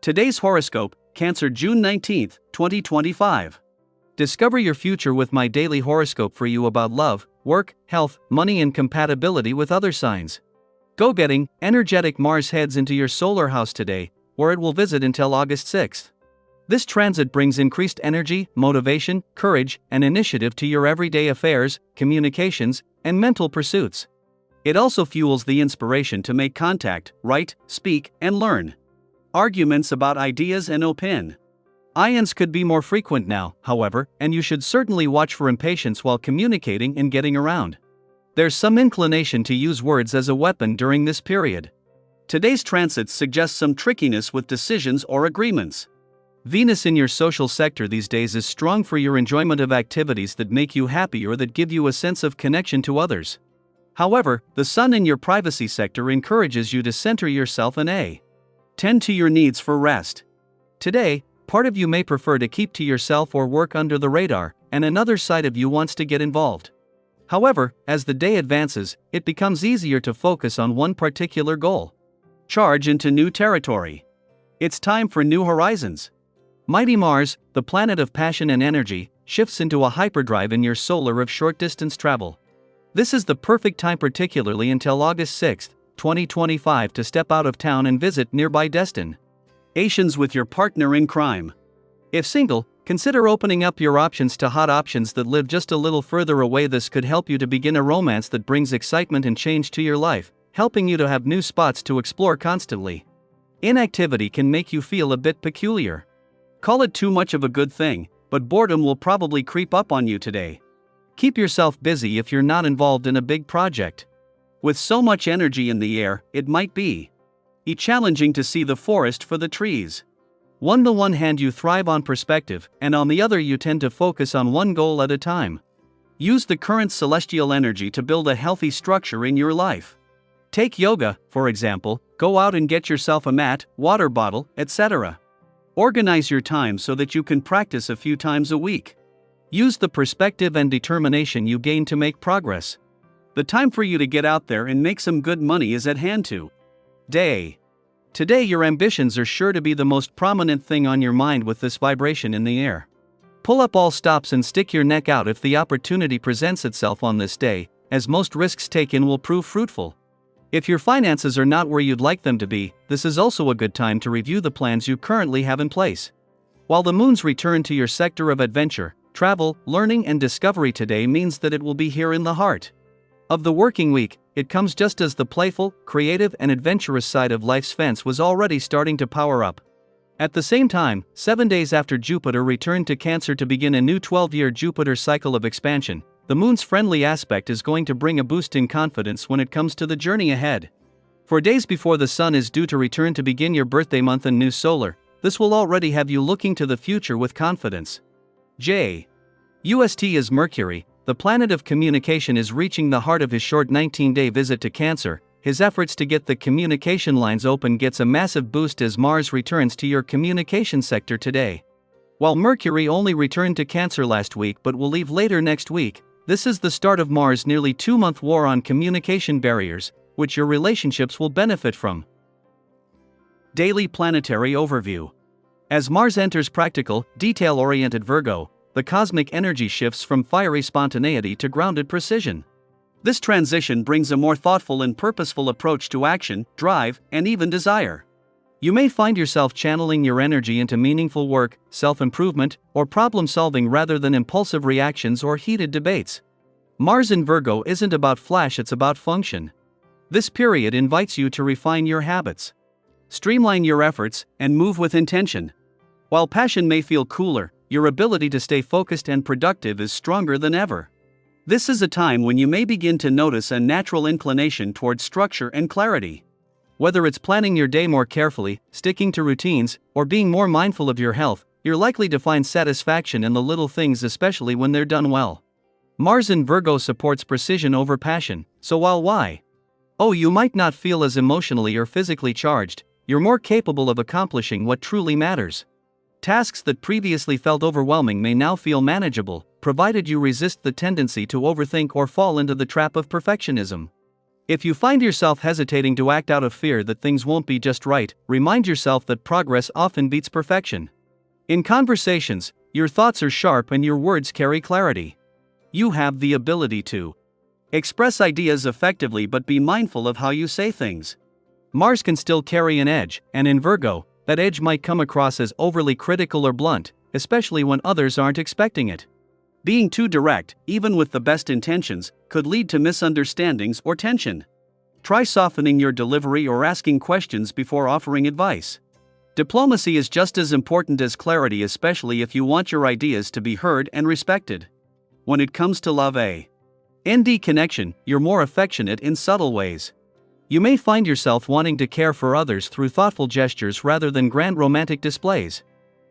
Today's horoscope, Cancer June 19, 2025. Discover your future with my daily horoscope for you about love, work, health, money and compatibility with other signs. Go-getting, energetic Mars heads into your solar house today, where it will visit until August 6th. This transit brings increased energy, motivation, courage, and initiative to your everyday affairs, communications, and mental pursuits. It also fuels the inspiration to make contact, write, speak, and learn. Arguments about ideas and opinions could be more frequent now, however, and you should certainly watch for impatience while communicating and getting around. There's some inclination to use words as a weapon during this period. Today's transits suggest some trickiness with decisions or agreements. Venus in your social sector these days is strong for your enjoyment of activities that make you happy or that give you a sense of connection to others. However, the Sun in your privacy sector encourages you to center yourself and tend to your needs for rest. Today, part of you may prefer to keep to yourself or work under the radar, and another side of you wants to get involved. However, as the day advances, it becomes easier to focus on one particular goal. Charge into new territory. It's time for new horizons. Mighty Mars, the planet of passion and energy, shifts into a hyperdrive in your solar of short-distance travel. This is the perfect time, particularly until August 6, 2025, to step out of town and visit nearby destinations with your partner in crime. If single, consider opening up your options to hot options that live just a little further away. This could help you to begin a romance that brings excitement and change to your life, helping you to have new spots to explore constantly. Inactivity can make you feel a bit peculiar. Call it too much of a good thing, but boredom will probably creep up on you today. Keep yourself busy if you're not involved in a big project. With so much energy in the air, it might be challenging to see the forest for the trees. On the one hand, you thrive on perspective, and on the other, you tend to focus on one goal at a time. Use the current celestial energy to build a healthy structure in your life. Take yoga, for example. Go out and get yourself a mat, water bottle, etc. Organize your time so that you can practice a few times a week. Use the perspective and determination you gain to make progress. The time for you to get out there and make some good money is at hand today. Today, your ambitions are sure to be the most prominent thing on your mind with this vibration in the air. Pull up all stops and stick your neck out if the opportunity presents itself on this day, as most risks taken will prove fruitful. If your finances are not where you'd like them to be, this is also a good time to review the plans you currently have in place. While the moon's return to your sector of adventure, travel, learning and discovery today means that it will be here in the heart of the working week. It comes just as the playful, creative and adventurous side of life's fence was already starting to power up. At the same time, 7 days after Jupiter returned to Cancer to begin a new 12-year Jupiter cycle of expansion, the moon's friendly aspect is going to bring a boost in confidence when it comes to the journey ahead. For days before the sun is due to return to begin your birthday month and new solar, this will already have you looking to the future with confidence. JUST is Mercury. The planet of communication is reaching the heart of his short 19-day visit to Cancer. His efforts to get the communication lines open gets a massive boost as Mars returns to your communication sector today. While Mercury only returned to Cancer last week but will leave later next week, this is the start of Mars' nearly 2-month war on communication barriers, which your relationships will benefit from. Daily Planetary Overview. As Mars enters practical, detail-oriented Virgo, the cosmic energy shifts from fiery spontaneity to grounded precision. This transition brings a more thoughtful and purposeful approach to action, drive, and even desire. You may find yourself channeling your energy into meaningful work, self-improvement, or problem-solving rather than impulsive reactions or heated debates. Mars in Virgo isn't about flash, it's about function. This period invites you to refine your habits, streamline your efforts, and move with intention. While passion may feel cooler, your ability to stay focused and productive is stronger than ever. This is a time when you may begin to notice a natural inclination toward structure and clarity. Whether it's planning your day more carefully, sticking to routines, or being more mindful of your health, you're likely to find satisfaction in the little things, especially when they're done well. Mars in Virgo supports precision over passion, so while you might not feel as emotionally or physically charged, you're more capable of accomplishing what truly matters. Tasks that previously felt overwhelming may now feel manageable, provided you resist the tendency to overthink or fall into the trap of perfectionism. If you find yourself hesitating to act out of fear that things won't be just right, remind yourself that progress often beats perfection. In conversations, your thoughts are sharp and your words carry clarity. You have the ability to express ideas effectively, but be mindful of how you say things. Mars can still carry an edge, and in Virgo, that edge might come across as overly critical or blunt, especially when others aren't expecting it. Being too direct, even with the best intentions, could lead to misunderstandings or tension. Try softening your delivery or asking questions before offering advice. Diplomacy is just as important as clarity, especially if you want your ideas to be heard and respected. When it comes to love ND connection, you're more affectionate in subtle ways. You may find yourself wanting to care for others through thoughtful gestures rather than grand romantic displays.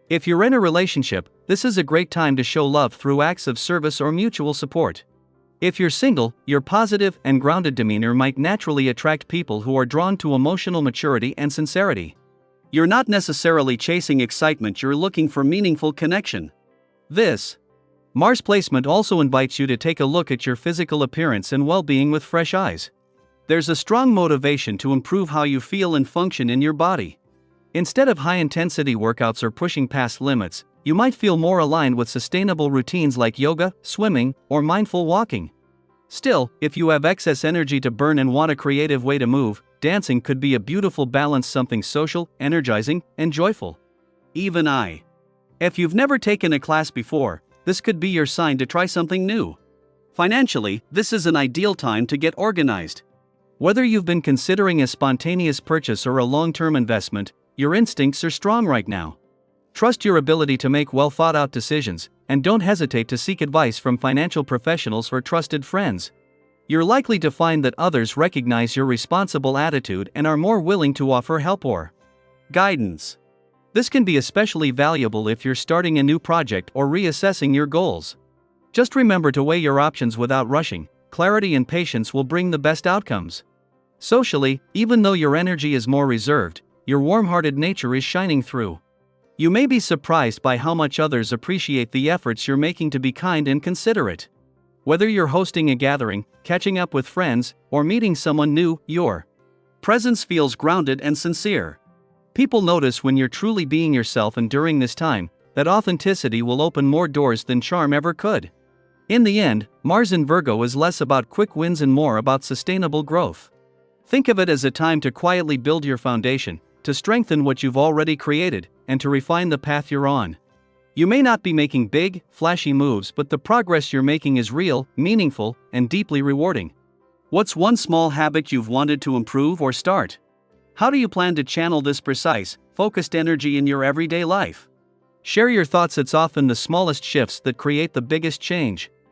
If you're in a relationship, this is a great time to show love through acts of service or mutual support. If you're single, your positive and grounded demeanor might naturally attract people who are drawn to emotional maturity and sincerity. You're not necessarily chasing excitement, you're looking for meaningful connection. This Mars placement also invites you to take a look at your physical appearance and well-being with fresh eyes. There's a strong motivation to improve how you feel and function in your body. Instead of high-intensity workouts or pushing past limits, you might feel more aligned with sustainable routines like yoga, swimming, or mindful walking. Still, if you have excess energy to burn and want a creative way to move, dancing could be a beautiful balance, something social, energizing, and joyful. If you've never taken a class before, this could be your sign to try something new. Financially, this is an ideal time to get organized. Whether you've been considering a spontaneous purchase or a long-term investment, your instincts are strong right now. Trust your ability to make well-thought-out decisions, and don't hesitate to seek advice from financial professionals or trusted friends. You're likely to find that others recognize your responsible attitude and are more willing to offer help or guidance. This can be especially valuable if you're starting a new project or reassessing your goals. Just remember to weigh your options without rushing. Clarity and patience will bring the best outcomes. Socially, even though your energy is more reserved, your warm-hearted nature is shining through. You may be surprised by how much others appreciate the efforts you're making to be kind and considerate. Whether you're hosting a gathering, catching up with friends, or meeting someone new, your presence feels grounded and sincere. People notice when you're truly being yourself, and during this time, that authenticity will open more doors than charm ever could. In the end, Mars in Virgo is less about quick wins and more about sustainable growth. Think of it as a time to quietly build your foundation, to strengthen what you've already created, and to refine the path you're on. You may not be making big, flashy moves, but the progress you're making is real, meaningful, and deeply rewarding. What's one small habit you've wanted to improve or start? How do you plan to channel this precise, focused energy in your everyday life? Share your thoughts. It's often the smallest shifts that create the biggest change.